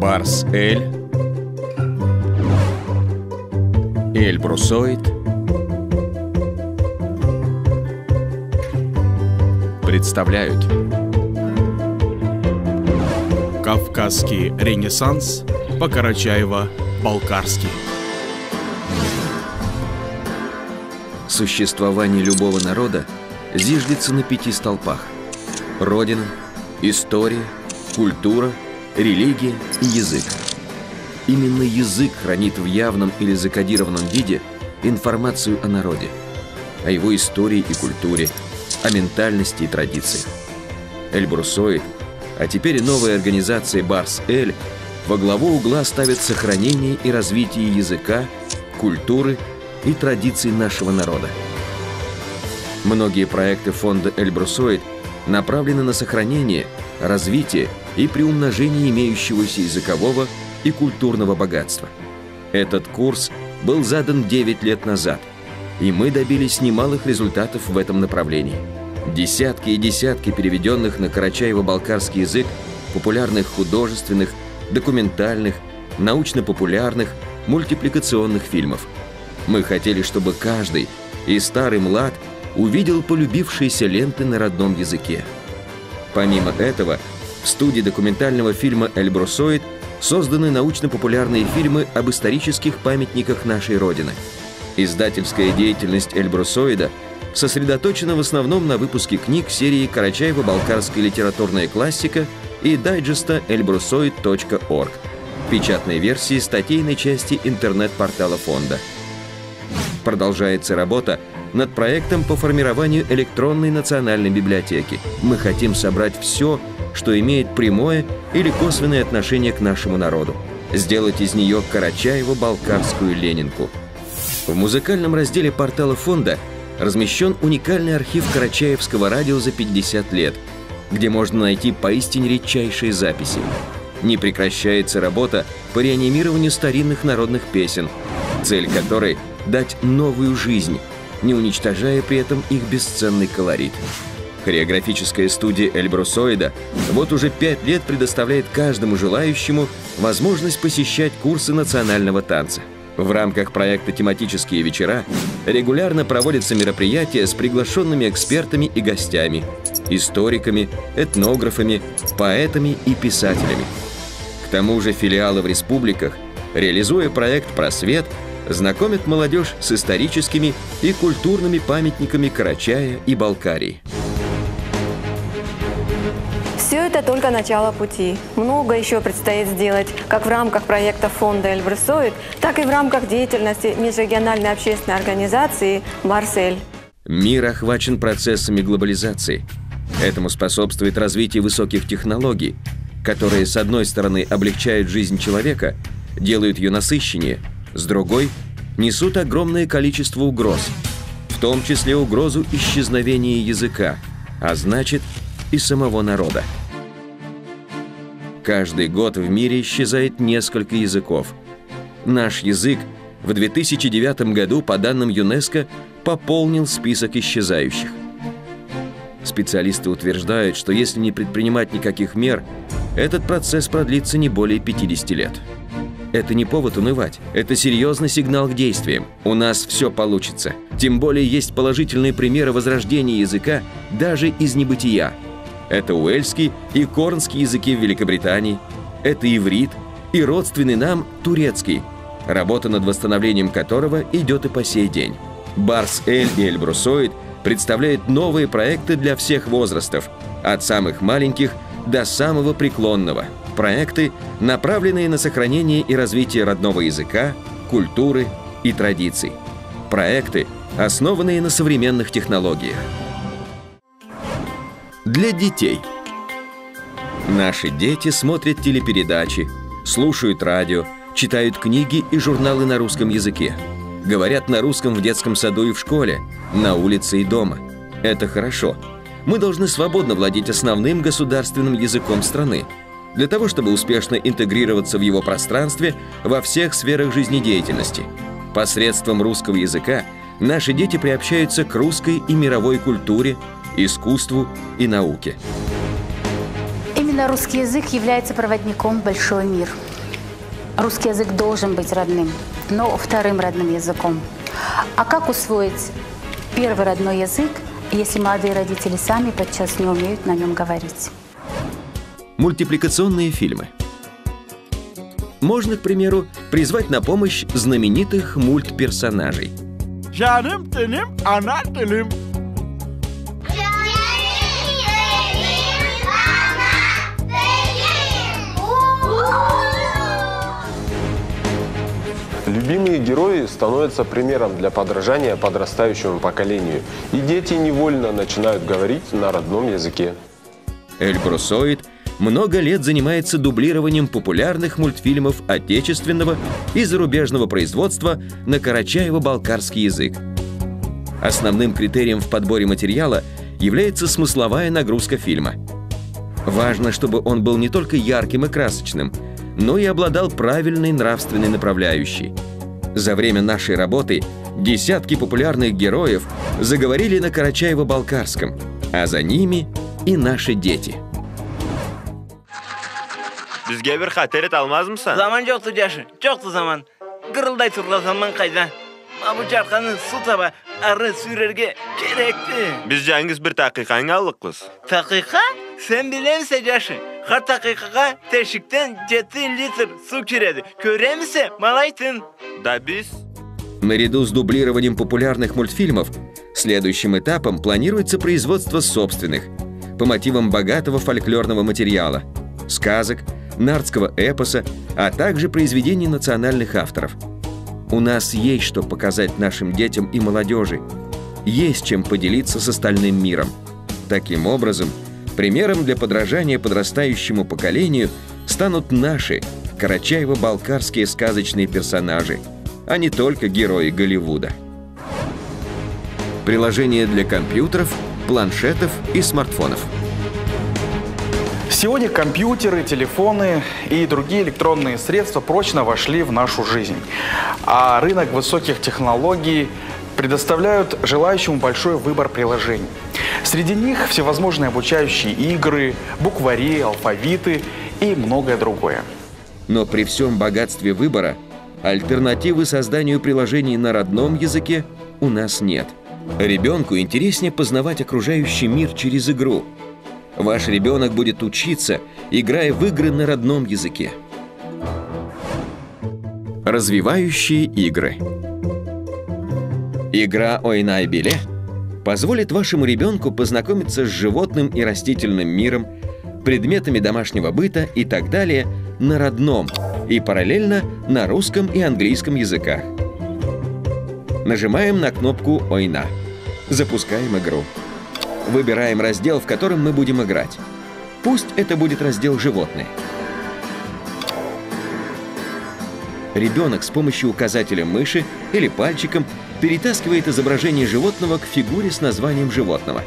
Барс Эль и Эльбрусоид представляют Кавказский ренессанс по Карачаево-Балкарски. Существование любого народа зиждется на 5 столпах: родина, история, культура, религия и язык. Именно язык хранит в явном или закодированном виде информацию о народе, о его истории и культуре, о ментальности и традициях. Эльбрусоид, а теперь и новая организация Барс Эль, во главу угла ставит сохранение и развитие языка, культуры и традиций нашего народа. Многие проекты фонда Эльбрусоид направлены на сохранение, развитие и приумножение имеющегося языкового и культурного богатства. Этот курс был задан 9 лет назад, и мы добились немалых результатов в этом направлении. Десятки и десятки переведенных на карачаево-балкарский язык популярных художественных, документальных, научно-популярных, мультипликационных фильмов. Мы хотели, чтобы каждый, и старый, млад, увидел полюбившиеся ленты на родном языке. Помимо этого, в студии документального фильма «Эльбрусоид» созданы научно-популярные фильмы об исторических памятниках нашей Родины. Издательская деятельность Эльбрусоида сосредоточена в основном на выпуске книг серии «Карачаево-Балкарская литературная классика» и дайджеста elbrusoid.org, печатной версии статейной части интернет-портала фонда. Продолжается работа над проектом по формированию электронной национальной библиотеки. Мы хотим собрать все, что имеет прямое или косвенное отношение к нашему народу, сделать из нее Карачаево-Балкарскую Ленинку. В музыкальном разделе портала фонда размещен уникальный архив карачаевского радио за 50 лет, где можно найти поистине редчайшие записи. Не прекращается работа по реанимированию старинных народных песен, цель которой – дать новую жизнь, не уничтожая при этом их бесценный колорит. Хореографическая студия Эльбрусоида вот уже 5 лет предоставляет каждому желающему возможность посещать курсы национального танца. В рамках проекта «Тематические вечера» регулярно проводятся мероприятия с приглашенными экспертами и гостями, историками, этнографами, поэтами и писателями. К тому же филиалы в республиках, реализуя проект «Просвет», знакомят молодежь с историческими и культурными памятниками Карачая и Балкарии. Все это только начало пути. Много еще предстоит сделать, как в рамках проекта фонда «Эльбрусоид», так и в рамках деятельности межрегиональной общественной организации «Барс Эль». Мир охвачен процессами глобализации. Этому способствует развитие высоких технологий, которые, с одной стороны, облегчают жизнь человека, делают ее насыщеннее, с другой – несут огромное количество угроз, в том числе угрозу исчезновения языка, а значит и самого народа. Каждый год в мире исчезает несколько языков. Наш язык в 2009 году, по данным ЮНЕСКО, пополнил список исчезающих. Специалисты утверждают, что если не предпринимать никаких мер, этот процесс продлится не более 50 лет. Это не повод унывать, это серьезный сигнал к действиям. У нас все получится. Тем более есть положительные примеры возрождения языка даже из небытия. Это уэльский и корнский языки в Великобритании, это иврит и родственный нам турецкий, работа над восстановлением которого идет и по сей день. Барс Эль и Эльбрусоид представляют новые проекты для всех возрастов, от самых маленьких до самого преклонного. Проекты, направленные на сохранение и развитие родного языка, культуры и традиций. Проекты, основанные на современных технологиях. Для детей. Наши дети смотрят телепередачи, слушают радио, читают книги и журналы на русском языке, говорят на русском в детском саду и в школе, на улице и дома. Это хорошо. Мы должны свободно владеть основным государственным языком страны, для того, чтобы успешно интегрироваться в его пространстве во всех сферах жизнедеятельности. Посредством русского языка наши дети приобщаются к русской и мировой культуре, искусству и науке. Именно Именно русский язык является проводником в большой мир. Русский язык должен быть родным, но вторым родным языком. А как усвоить первый родной язык, если молодые родители сами подчас не умеют на нем говорить? Мультипликационные фильмы. Можно, к примеру, призвать на помощь знаменитых мультперсонажей. Canım dilim, ana dilim. Любимые герои становятся примером для подражания подрастающему поколению, и дети невольно начинают говорить на родном языке. Эльбрусоид много лет занимается дублированием популярных мультфильмов отечественного и зарубежного производства на карачаево-балкарский язык. Основным критерием в подборе материала является смысловая нагрузка фильма. Важно, чтобы он был не только ярким и красочным, но и обладал правильной нравственной направляющей. За время нашей работы десятки популярных героев заговорили на карачаево-балкарском, а за ними и наши дети. Bizge bir xatar almaz mısın? Zaman yoktu Caşı, çoktu zaman. Gırılday turla zaman kayda. Bu çarkanı su taba, arı sürerge gerekti. Biz Cengiz bir dakikanı aldık. Dakika? Sen bile misin Caşı? Her dakikaya teşikten 7 litr su kiredi. Köre misin? Malaydın. Да biz... Наряду с дублированием популярных мультфильмов, следующим этапом планируется производство собственных, по мотивам богатого фольклорного материала, сказок, нардского эпоса, а также произведений национальных авторов. У нас есть что показать нашим детям и молодежи, есть чем поделиться с остальным миром. Таким образом, примером для подражания подрастающему поколению станут наши карачаево-балкарские сказочные персонажи, а не только герои Голливуда. Приложения для компьютеров, планшетов и смартфонов. Сегодня компьютеры, телефоны и другие электронные средства прочно вошли в нашу жизнь. А рынок высоких технологий предоставляют желающему большой выбор приложений. Среди них всевозможные обучающие игры, буквари, алфавиты и многое другое. Но при всем богатстве выбора альтернативы созданию приложений на родном языке у нас нет. Ребенку интереснее познавать окружающий мир через игру. Ваш ребенок будет учиться, играя в игры на родном языке. Развивающие игры. Игра «Ойнай Биле» позволит вашему ребенку познакомиться с животным и растительным миром, предметами домашнего быта и так далее на родном и параллельно на русском и английском языках. Нажимаем на кнопку «Ойна». Запускаем игру. Выбираем раздел, в котором мы будем играть. Пусть это будет раздел «Животные». Ребенок с помощью указателя мыши или пальчиком перетаскивает изображение животного к фигуре с названием животного.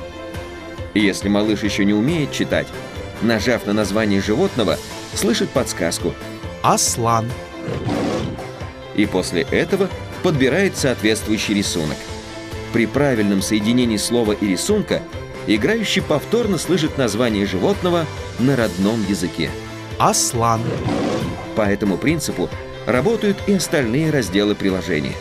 И если малыш еще не умеет читать, нажав на название животного, слышит подсказку Аслан. И после этого подбирает соответствующий рисунок. При правильном соединении слова и рисунка играющий повторно слышит название животного на родном языке. Аслан. По этому принципу работают и остальные разделы приложения.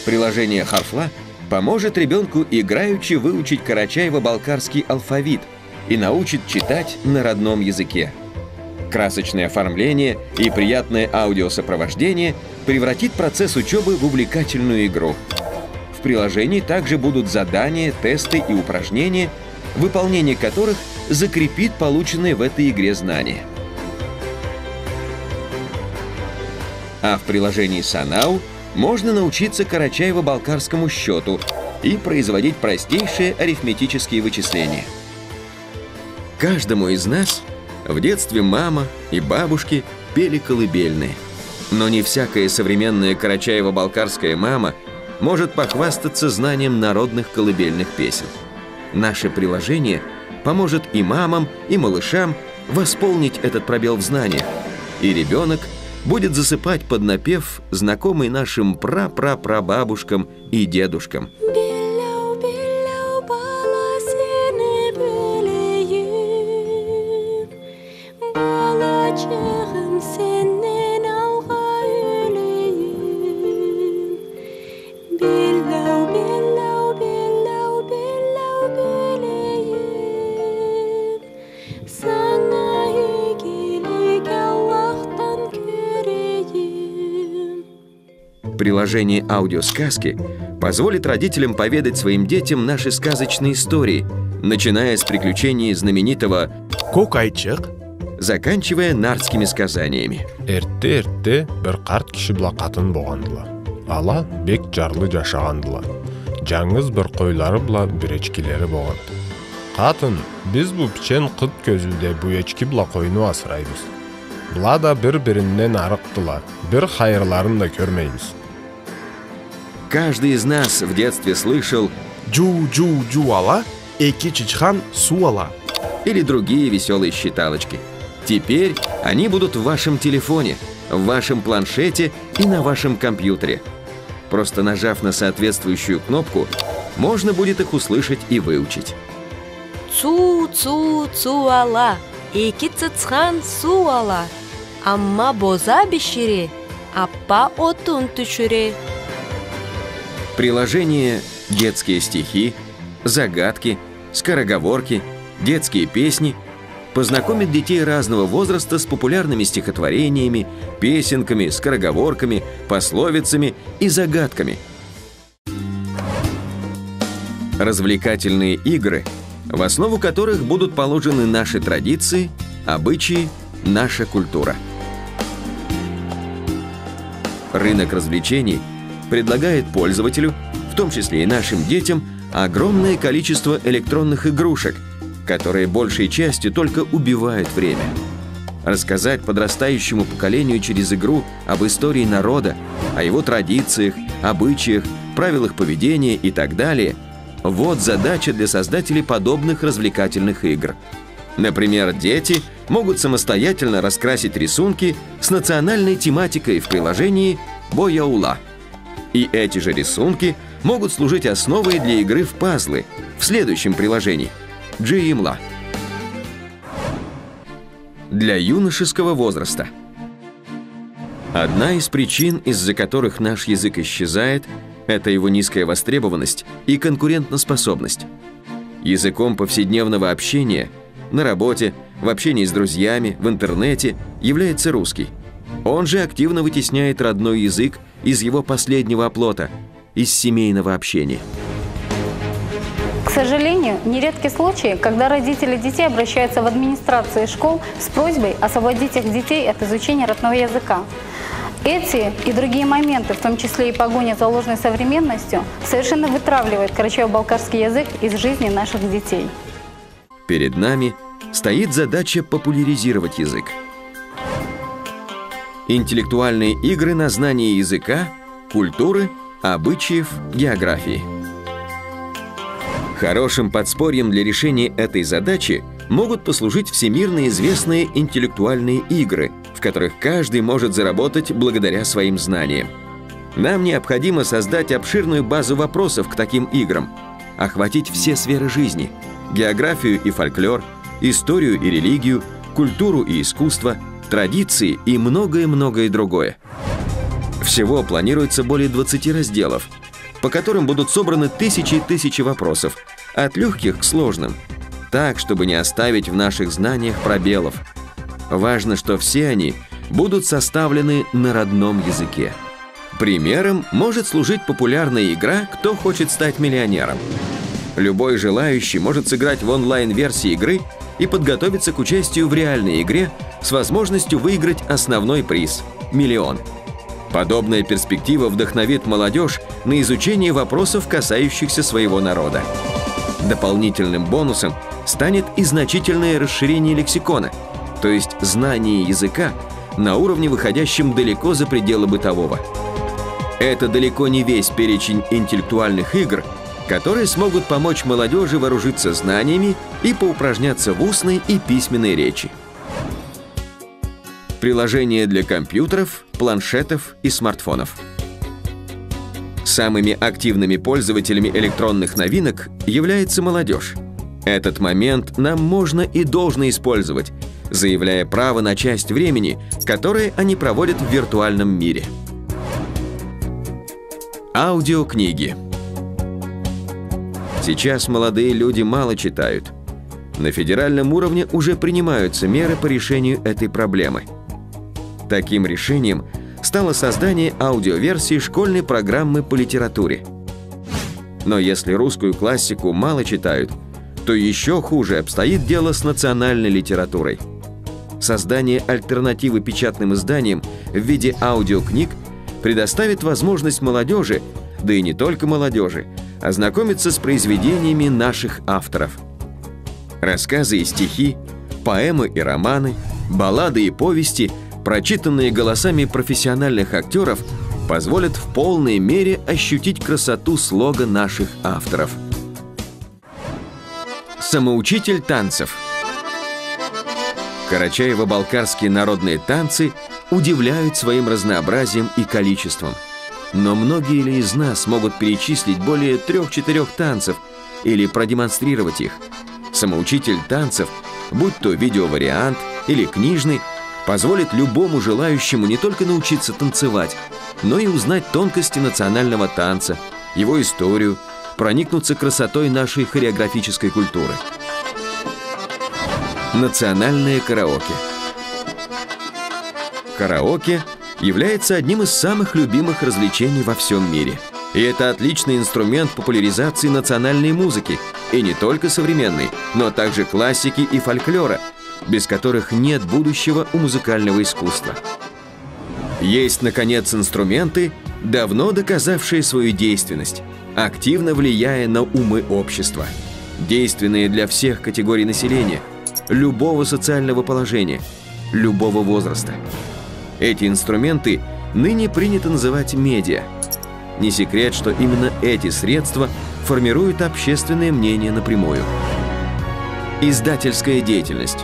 Приложение «Харфла» поможет ребенку играючи выучить карачаево-балкарский алфавит и научит читать на родном языке. Красочное оформление и приятное аудиосопровождение превратит процесс учебы в увлекательную игру. В приложении также будут задания, тесты и упражнения, выполнение которых закрепит полученные в этой игре знания. А в приложении «Санау» можно научиться карачаево-балкарскому счету и производить простейшие арифметические вычисления. Каждому из нас в детстве мама и бабушки пели колыбельные. Но не всякая современная карачаево-балкарская мама может похвастаться знанием народных колыбельных песен. Наше приложение поможет и мамам, и малышам восполнить этот пробел в знаниях, и ребенок будет засыпать под напев, знакомый нашим пра-пра-прабабушкам и дедушкам. Приложение аудиосказки позволит родителям поведать своим детям наши сказочные истории, начиная с приключений знаменитого Кокайчык, заканчивая нардскими сказаниями. Эрте бір қарт кіші бұла қатын болғандыла. Ала бек жарлы жашағандыла. Жаңыз бір қойлары бұла бүречкелері болғанды. Қатын, біз бұл пішен қыт көзілде бұйечки бұла қойыну асырайбыз. Бұла да бір-бірінен арықтыла, бір хайырларын да көрмейбіз. Каждый из нас в детстве слышал «Джу-джу-джу-ала, эки чичхан суала» или другие веселые считалочки. Теперь они будут в вашем телефоне, в вашем планшете и на вашем компьютере. Просто нажав на соответствующую кнопку, можно будет их услышать и выучить. Цу-цу-цуала, эки цицхан суала, амма боза бешире, аппа отун тучуре. Приложение «Детские стихи», «Загадки», «Скороговорки», «Детские песни» познакомит детей разного возраста с популярными стихотворениями, песенками, скороговорками, пословицами и загадками. Развлекательные игры, в основу которых будут положены наши традиции, обычаи, наша культура. Рынок развлечений предлагает пользователю, в том числе и нашим детям, огромное количество электронных игрушек, которые большей частью только убивают время. Рассказать подрастающему поколению через игру об истории народа, о его традициях, обычаях, правилах поведения и так далее – вот задача для создателей подобных развлекательных игр. Например, дети могут самостоятельно раскрасить рисунки с национальной тематикой в приложении «Бояула». И эти же рисунки могут служить основой для игры в пазлы в следующем приложении «Джиимла». Для юношеского возраста. Одна из причин, из-за которых наш язык исчезает, это его низкая востребованность и конкурентоспособность. Языком повседневного общения на работе, в общении с друзьями, в интернете является русский. Он же активно вытесняет родной язык из его последнего оплота, из семейного общения. К сожалению, нередки случаи, когда родители детей обращаются в администрации школ с просьбой освободить их детей от изучения родного языка. Эти и другие моменты, в том числе и погоня за ложной современностью, совершенно вытравливают карачаево-балкарский язык из жизни наших детей. Перед нами стоит задача популяризировать язык. Интеллектуальные игры на знание языка, культуры, обычаев, географии. Хорошим подспорьем для решения этой задачи могут послужить всемирно известные интеллектуальные игры, в которых каждый может заработать благодаря своим знаниям. Нам необходимо создать обширную базу вопросов к таким играм, охватить все сферы жизни – географию и фольклор, историю и религию, культуру и искусство, традиции и многое-многое другое. Всего планируется более 20 разделов, по которым будут собраны тысячи и тысячи вопросов, от легких к сложным, так, чтобы не оставить в наших знаниях пробелов. Важно, что все они будут составлены на родном языке. Примером может служить популярная игра «Кто хочет стать миллионером?». Любой желающий может сыграть в онлайн-версии игры и подготовиться к участию в реальной игре с возможностью выиграть основной приз – миллион. Подобная перспектива вдохновит молодежь на изучение вопросов, касающихся своего народа. Дополнительным бонусом станет и значительное расширение лексикона, то есть знание языка на уровне, выходящем далеко за пределы бытового. Это далеко не весь перечень интеллектуальных игр, которые смогут помочь молодежи вооружиться знаниями и поупражняться в устной и письменной речи. Приложения для компьютеров, планшетов и смартфонов. Самыми активными пользователями электронных новинок является молодежь. Этот момент нам можно и должно использовать, заявляя право на часть времени, которое они проводят в виртуальном мире. Аудиокниги. Сейчас молодые люди мало читают. На федеральном уровне уже принимаются меры по решению этой проблемы. Таким решением стало создание аудиоверсии школьной программы по литературе. Но если русскую классику мало читают, то еще хуже обстоит дело с национальной литературой. Создание альтернативы печатным изданиям в виде аудиокниг предоставит возможность молодежи, да и не только молодежи, ознакомиться с произведениями наших авторов. Рассказы и стихи, поэмы и романы, баллады и повести, прочитанные голосами профессиональных актеров, позволят в полной мере ощутить красоту слога наших авторов. Самоучитель танцев. Карачаево-балкарские народные танцы удивляют своим разнообразием и количеством. Но многие ли из нас могут перечислить более 3-4 танцев или продемонстрировать их? Самоучитель танцев, будь то видеовариант или книжный, позволит любому желающему не только научиться танцевать, но и узнать тонкости национального танца, его историю, проникнуться красотой нашей хореографической культуры. Национальное караоке. Караоке является одним из самых любимых развлечений во всем мире. И это отличный инструмент популяризации национальной музыки, и не только современной, но также классики и фольклора, без которых нет будущего у музыкального искусства. Есть, наконец, инструменты, давно доказавшие свою действенность, активно влияя на умы общества, действенные для всех категорий населения, любого социального положения, любого возраста. Эти инструменты ныне принято называть медиа. Не секрет, что именно эти средства формируют общественное мнение напрямую. Издательская деятельность.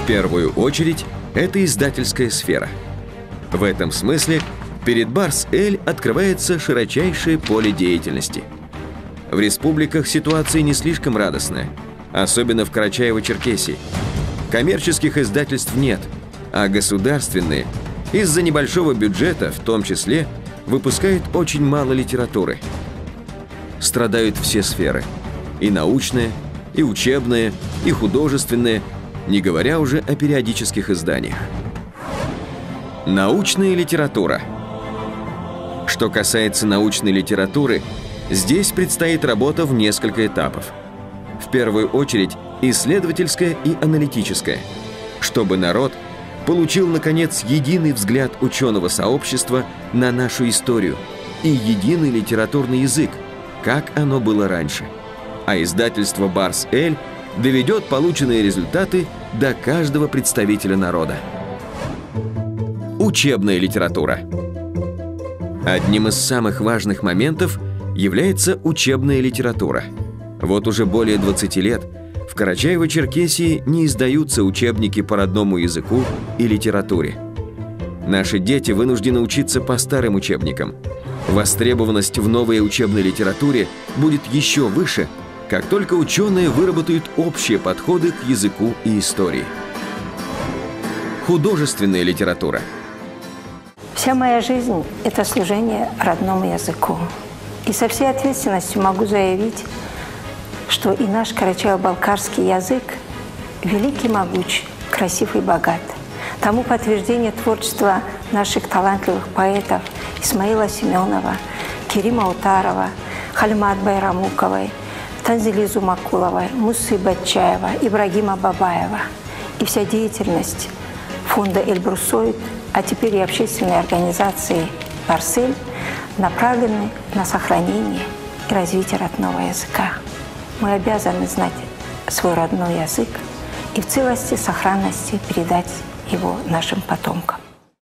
В первую очередь, это издательская сфера. В этом смысле перед Барс-Эль открывается широчайшее поле деятельности. В республиках ситуация не слишком радостная, особенно в Карачаево-Черкесии. Коммерческих издательств нет, а государственные, из-за небольшого бюджета, в том числе, выпускают очень мало литературы. Страдают все сферы – и научная, и учебная, и художественная, не говоря уже о периодических изданиях. Научная литература. Что касается научной литературы, здесь предстоит работа в несколько этапов. В первую очередь исследовательская и аналитическая, чтобы народ получил, наконец, единый взгляд ученого сообщества на нашу историю и единый литературный язык, как оно было раньше. А издательство Барс-Эль доведет полученные результаты до каждого представителя народа. Учебная литература. Одним из самых важных моментов является учебная литература. Вот уже более 20 лет в Карачаево-Черкесии не издаются учебники по родному языку и литературе. Наши дети вынуждены учиться по старым учебникам. Востребованность в новой учебной литературе будет еще выше, как только ученые выработают общие подходы к языку и истории. Художественная литература. Вся моя жизнь – это служение родному языку. И со всей ответственностью могу заявить, что и наш карачаево-балкарский язык великий, могуч, красив и богат. Тому подтверждение творчества наших талантливых поэтов Исмаила Семенова, Керима Утарова, Хальмат Байрамуковой, Танзили Зумакуловой, Мусы Батчаева, Ибрагима Бабаева. И вся деятельность фонда «Эльбрусоид», а теперь и общественной организации «Барс-Эль» направлены на сохранение и развитие родного языка. Мы обязаны знать свой родной язык и в целости, сохранности передать его нашим потомкам.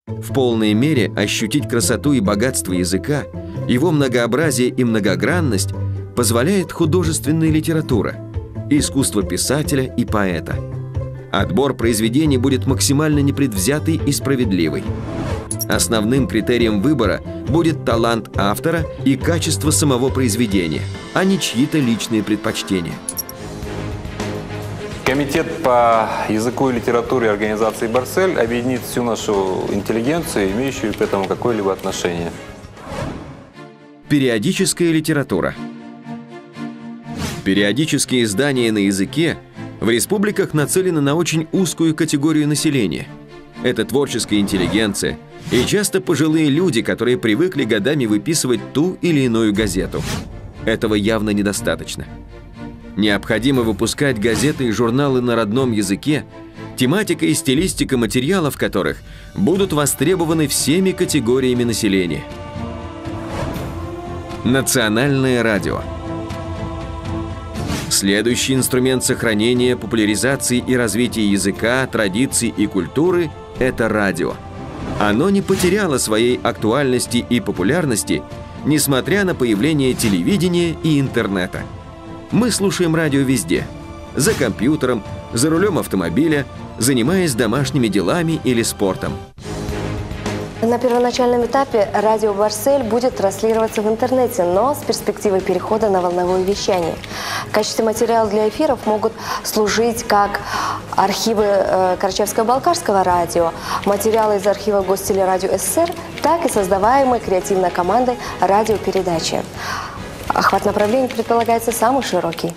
В полной мере ощутить красоту и богатство языка, его многообразие и многогранность позволяет художественная литература, искусство писателя и поэта. Отбор произведений будет максимально непредвзятый и справедливый. Основным критерием выбора будет талант автора и качество самого произведения, а не чьи-то личные предпочтения. Комитет по языку и литературе организации «Барсель» объединит всю нашу интеллигенцию, имеющую к этому какое-либо отношение. Периодическая литература. Периодические издания на языке в республиках нацелены на очень узкую категорию населения. Это творческая интеллигенция и часто пожилые люди, которые привыкли годами выписывать ту или иную газету. Этого явно недостаточно. Необходимо выпускать газеты и журналы на родном языке, тематика и стилистика материалов которых будут востребованы всеми категориями населения. Национальное радио. Следующий инструмент сохранения, популяризации и развития языка, традиций и культуры – это радио. Оно не потеряло своей актуальности и популярности, несмотря на появление телевидения и интернета. Мы слушаем радио везде – за компьютером, за рулем автомобиля, занимаясь домашними делами или спортом. На первоначальном этапе радио «Барсель» будет транслироваться в интернете, но с перспективой перехода на волновое вещание. В качестве материала для эфиров могут служить как архивы Карачаевско-Балкарского радио, материалы из архива Гостелерадио СССР, так и создаваемые креативной командой радиопередачи. Охват направлений предполагается самый широкий.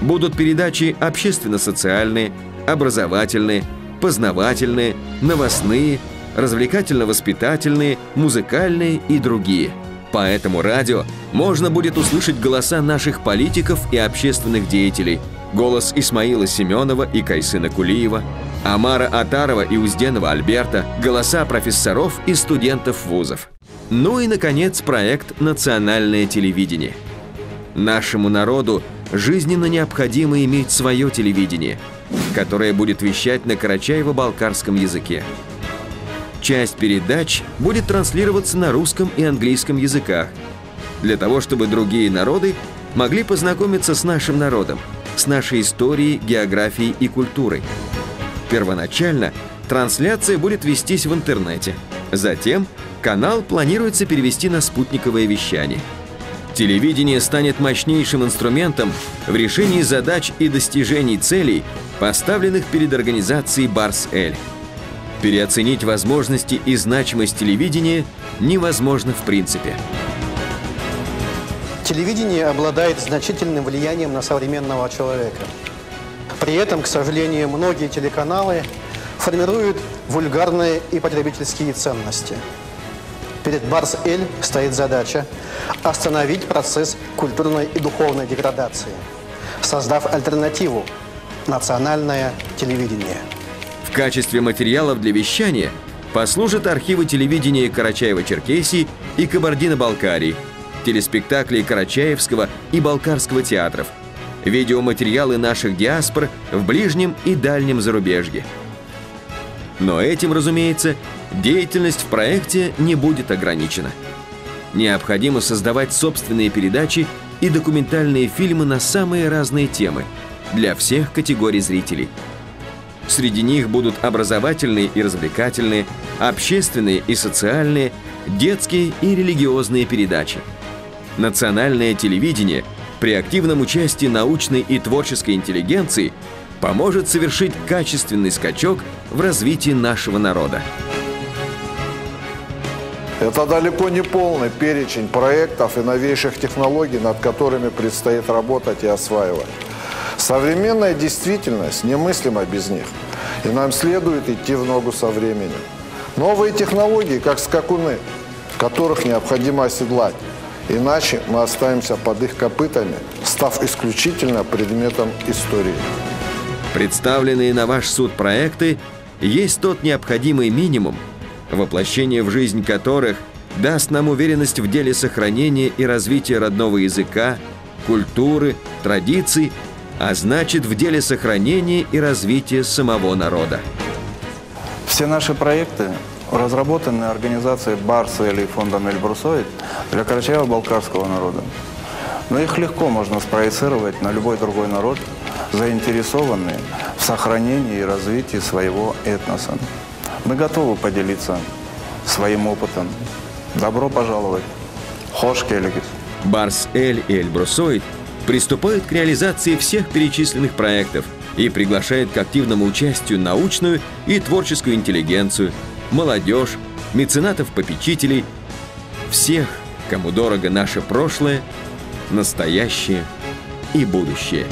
Будут передачи общественно-социальные, образовательные, познавательные, новостные, развлекательно-воспитательные, музыкальные и другие. По этому радио можно будет услышать голоса наших политиков и общественных деятелей, голос Исмаила Семенова и Кайсына Кулиева, Амара Атарова и Узденова Альберта, голоса профессоров и студентов вузов. Ну и, наконец, проект «Национальное телевидение». Нашему народу жизненно необходимо иметь свое телевидение, которое будет вещать на карачаево-балкарском языке. Часть передач будет транслироваться на русском и английском языках, для того, чтобы другие народы могли познакомиться с нашим народом, с нашей историей, географией и культурой. Первоначально трансляция будет вестись в интернете. Затем канал планируется перевести на спутниковое вещание. Телевидение станет мощнейшим инструментом в решении задач и достижений целей, поставленных перед организацией «Барсель». Переоценить возможности и значимость телевидения невозможно в принципе. Телевидение обладает значительным влиянием на современного человека. При этом, к сожалению, многие телеканалы формируют вульгарные и потребительские ценности. Перед «Барсель» стоит задача остановить процесс культурной и духовной деградации, создав альтернативу – национальное телевидение. В качестве материалов для вещания послужат архивы телевидения Карачаево-Черкесии и Кабардино-Балкарии, телеспектакли Карачаевского и Балкарского театров, видеоматериалы наших диаспор в ближнем и дальнем зарубежье. Но этим, разумеется, деятельность в проекте не будет ограничена. Необходимо создавать собственные передачи и документальные фильмы на самые разные темы для всех категорий зрителей. Среди них будут образовательные и развлекательные, общественные и социальные, детские и религиозные передачи. Национальное телевидение при активном участии научной и творческой интеллигенции поможет совершить качественный скачок в развитии нашего народа. Это далеко не полный перечень проектов и новейших технологий, над которыми предстоит работать и осваивать. Современная действительность немыслима без них, и нам следует идти в ногу со временем. Новые технологии, как скакуны, которых необходимо оседлать, иначе мы останемся под их копытами, став исключительно предметом истории. Представленные на ваш суд проекты есть тот необходимый минимум, воплощение в жизнь которых даст нам уверенность в деле сохранения и развития родного языка, культуры, традиций, а значит, в деле сохранения и развития самого народа. Все наши проекты разработаны организацией «Барсель» и фондом «Эльбрусоид» для карачаево-балкарского народа. Но их легко можно спроецировать на любой другой народ, заинтересованный в сохранении и развитии своего этноса. Мы готовы поделиться своим опытом. Добро пожаловать. Хош келегис. «Барсель» и «Эльбрусоид» приступают к реализации всех перечисленных проектов и приглашает к активному участию научную и творческую интеллигенцию, молодежь, меценатов-попечителей, всех, кому дорого наше прошлое, настоящее и будущее.